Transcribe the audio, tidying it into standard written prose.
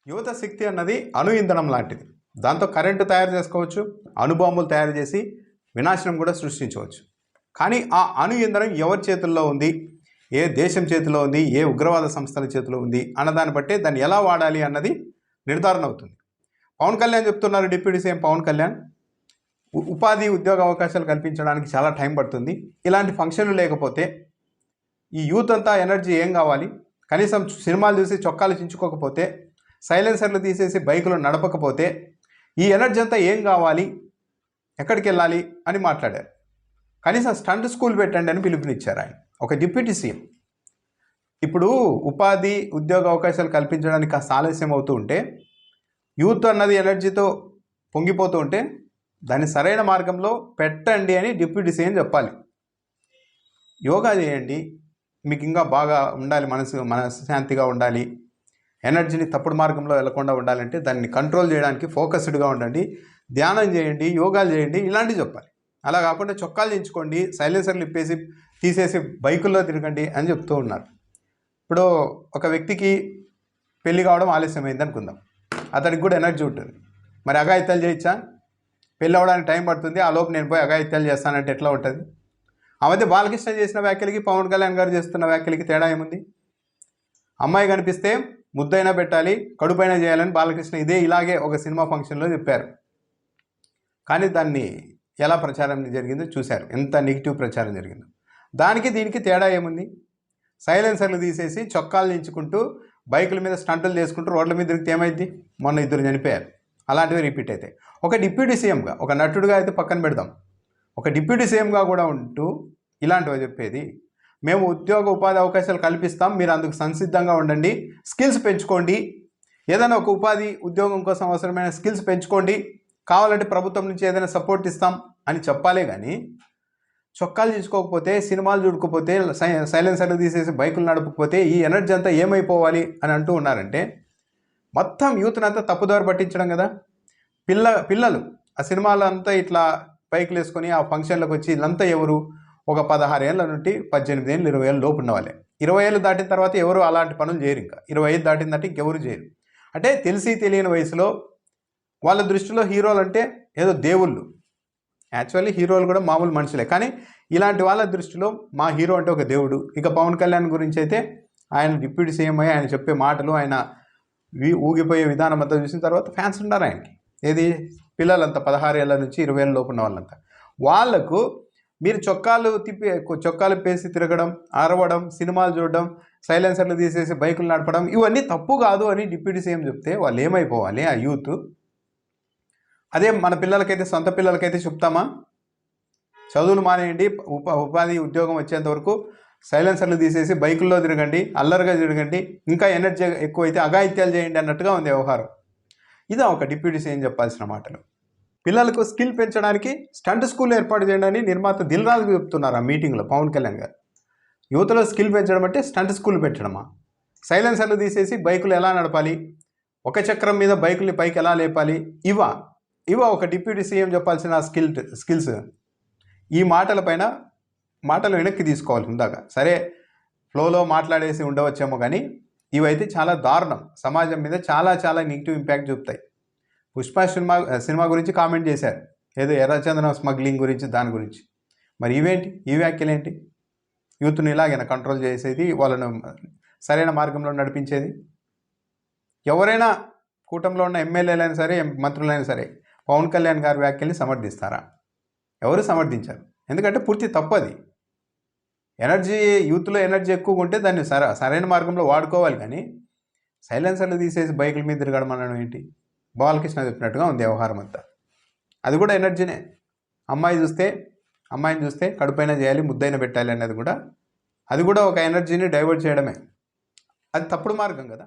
యువత శక్తి అన్నది అణు ఇంధనం లాంటిది. దాంతో కరెంటు తయారు చేసుకోవచ్చు, అణుబాంబులు తయారు చేసి వినాశనం కూడా సృష్టించవచ్చు. కానీ ఆ అణు ఇంధనం ఎవరి చేతుల్లో ఉంది, ఏ దేశం చేతిలో ఉంది, ఏ ఉగ్రవాద సంస్థల చేతిలో ఉంది అన్నదాన్ని బట్టే దాన్ని ఎలా వాడాలి అన్నది నిర్ధారణ అవుతుంది. పవన్ కళ్యాణ్ చెప్తున్నారు, డిప్యూటీ సీఎం పవన్ కళ్యాణ్, ఉపాధి ఉద్యోగ అవకాశాలు కల్పించడానికి చాలా టైం పడుతుంది. ఇలాంటి ఫంక్షన్లు లేకపోతే ఈ యూత్ అంతా ఎనర్జీ ఏం కావాలి, కనీసం సినిమాలు చూసి చొక్కాలు చించుకోకపోతే, సైలెన్సర్లు తీసేసి బైకులు నడపకపోతే ఈ ఎనర్జీ అంతా ఏం కావాలి, ఎక్కడికి వెళ్ళాలి అని మాట్లాడారు. కనీసం స్టంట్ స్కూల్ పెట్టండి అని పిలుపునిచ్చారు ఆయన, ఒక డిప్యూటీ సీఎం. ఇప్పుడు ఉపాధి ఉద్యోగ అవకాశాలు కల్పించడానికి కాస్త ఆలస్యం అవుతూ ఉంటే, యూత్ అన్నది ఎనర్జీతో పొంగిపోతూ ఉంటే దాన్ని సరైన మార్గంలో పెట్టండి అని డిప్యూటీ సీఎం చెప్పాలి. యోగా చేయండి, మీకు ఇంకా బాగా ఉండాలి, మనశ్శాంతిగా ఉండాలి, ఎనర్జీని తప్పుడు మార్గంలో వెళ్లకుండా ఉండాలంటే దాన్ని కంట్రోల్ చేయడానికి ఫోకస్డ్గా ఉండండి, ధ్యానం చేయండి, యోగాలు చేయండి, ఇలాంటివి చెప్పాలి. అలా కాకుండా చొక్కాలు దించుకోండి, సైలెన్సర్లు ఇప్పేసి తీసేసి బైకుల్లో తిరగండి అని చెప్తూ ఉన్నారు. ఇప్పుడు ఒక వ్యక్తికి పెళ్లి కావడం ఆలస్యమైంది అనుకుందాం, అతనికి కూడా ఎనర్జీ ఉంటుంది. మరి అఘాయిత్యాలు చేయొచ్చా? పెళ్ళి అవ్వడానికి టైం పడుతుంది, ఆ లోపు నేను పోయి అఘాయిత్యాలు చేస్తానంటే ఎట్లా ఉంటుంది? ఆ మధ్య బాలకృష్ణ చేసిన వ్యాఖ్యలకి పవన్ కళ్యాణ్ గారు చేస్తున్న వ్యాఖ్యలకి తేడా ఏముంది? అమ్మాయి కనిపిస్తే ముద్దైనా పెట్టాలి, కడుపైనా చేయాలని బాలకృష్ణ ఇలాగే ఒక సినిమా ఫంక్షన్లో చెప్పారు. కానీ దాన్ని ఎలా ప్రచారం జరిగిందో చూశారు, ఎంత నెగిటివ్ ప్రచారం జరిగిందో. దానికి దీనికి తేడా ఏముంది? సైలెన్సర్లు తీసేసి చొక్కాలు దించుకుంటూ బైకుల మీద స్టంటులు చేసుకుంటూ రోడ్ల మీద తిరిగితే ఏమైంది? మొన్న 2 చనిపోయారు. అలాంటివి రిపీట్ అవుతాయి. ఒక డిప్యూటీ సీఎంగా, ఒక నటుడుగా అయితే పక్కన పెడదాం, ఒక డిప్యూటీ సీఎంగా కూడా ఉంటూ ఇలాంటివి చెప్పేది. మేము ఉద్యోగ ఉపాధి అవకాశాలు కల్పిస్తాం, మీరు అందుకు సంసిద్ధంగా ఉండండి, స్కిల్స్ పెంచుకోండి, ఏదైనా ఒక ఉపాధి ఉద్యోగం కోసం అవసరమైన స్కిల్స్ పెంచుకోండి, కావాలంటే ప్రభుత్వం నుంచి ఏదైనా సపోర్ట్ ఇస్తాం అని చెప్పాలే కానీ చొక్కాలు తీసుకోకపోతే, సినిమాలు చూడకపోతే, సైలెన్సర్లు తీసేసి బైకులు నడపకపోతే ఈ ఎనర్జీ అంతా ఏమైపోవాలి అని అంటూ ఉన్నారంటే మొత్తం యూత్ని అంతా తప్పుదారి పట్టించడం కదా. పిల్లలు ఆ సినిమాలు అంతా ఇట్లా బైకులు వేసుకొని ఆ ఫంక్షన్లకు వచ్చి వీళ్ళంతా ఎవరు? ఒక 16 ఏళ్ళ నుండి 18 ఏళ్ళు 20 ఏళ్ళు లోపు ఉన్న వాళ్ళే. 20 ఏళ్ళు దాటిన తర్వాత ఎవరు అలాంటి పనులు చేయరు. ఇంకా 25 దాటిందంటే ఇంకెవరు చేయరు. అంటే తెలిసి తెలియని వయసులో వాళ్ళ దృష్టిలో హీరోలు అంటే ఏదో దేవుళ్ళు. యాక్చువల్లీ హీరోలు కూడా మామూలు మనుషులే, కానీ ఇలాంటి వాళ్ళ దృష్టిలో మా హీరో అంటే ఒక దేవుడు. ఇక పవన్ కళ్యాణ్ గురించి అయితే ఆయన డిప్యూటీ సీఎం అయ్యి ఆయన చెప్పే మాటలు, ఆయన ఊగిపోయే విధానం అంతా చూసిన తర్వాత ఫ్యాన్స్ ఉన్నారు ఆయనకి. ఏది? పిల్లలంతా 16 ఏళ్ళ నుంచి 20 ఏళ్ళ లోపు ఉన్న వాళ్ళంతా. వాళ్లకు మీరు చొక్కాలు పేసి తిరగడం, అరవడం, సినిమాలు చూడడం, సైలెన్సర్లు తీసేసి బైకులు నడపడం ఇవన్నీ తప్పు కాదు అని డిప్యూటీ సీఎం చెప్తే వాళ్ళు ఏమైపోవాలి ఆ యూత్? అదే మన పిల్లలకైతే, సొంత పిల్లలకైతే చెప్తామా? చదువులు మానేయండి, ఉపాధి ఉద్యోగం వచ్చేంత వరకు సైలెన్సర్లు తీసేసి బైకుల్లో తిరగండి, అల్లరిగా తిరగండి, ఇంకా ఎనర్జీ ఎక్కువైతే అఘాయిత్యాలు చేయండి అన్నట్టుగా ఉంది వ్యవహారం. ఇదా ఒక డిప్యూటీ సీఎం చెప్పాల్సిన మాటలు? పిల్లలకు స్కిల్ పెంచడానికి స్టంట్ స్కూల్ ఏర్పాటు చేయండి అని నిర్మాత దిల్ రాజు చెప్తున్నారు ఆ మీటింగ్లో పవన్ కళ్యాణ్ గారు. యువతలో స్కిల్ పెంచడం అంటే స్టంట్ స్కూల్ పెట్టడమా? సైలెన్సర్లు తీసేసి బైకులు ఎలా నడపాలి, ఒక చక్రం మీద బైకుల్ని పైకి ఎలా లేపాలి, ఇవా ఒక డిప్యూటీ సీఎం చెప్పాల్సిన స్కిల్స్? ఈ మాటలు వెనక్కి తీసుకోవాలి. ఉందాక సరే ఫ్లోలో మాట్లాడేసి ఉండవచ్చేమో, కానీ ఇవైతే చాలా దారుణం, సమాజం మీద చాలా చాలా నెగిటివ్ ఇంపాక్ట్ చూపుతాయి. పుష్ప సినిమా గురించి కామెంట్ చేశారు, ఏదో ఎర్రచందనం స్మగ్లింగ్ గురించి, దాని గురించి. మరి ఈ వ్యాఖ్యలు ఏంటి? యూత్ని ఇలాగైనా కంట్రోల్ చేసేది, వాళ్ళను సరైన మార్గంలో నడిపించేది? ఎవరైనా కూటమిలో ఉన్న ఎమ్మెల్యేలైనా సరే, మంత్రులైనా సరే పవన్ కళ్యాణ్ గారి వ్యాఖ్యల్ని సమర్థిస్తారా? ఎవరు సమర్థించారు. ఎందుకంటే పూర్తి తప్పది. యూత్లో ఎనర్జీ ఎక్కువగా ఉంటే దాన్ని సరైన మార్గంలో వాడుకోవాలి, కానీ సైలెన్సర్లు తీసేసి బైకుల మీద తిరగడం అనడం ఏంటి? బాలకృష్ణ చెప్పినట్టుగా ఉంది వ్యవహారం అంతా. అది కూడా ఎనర్జీనే. అమ్మాయిని చూస్తే కడుపైన చేయాలి, ముద్దైన పెట్టాలి అనేది కూడా, అది కూడా ఒక ఎనర్జీని డైవర్ట్ చేయడమే. అది తప్పుడు మార్గం కదా.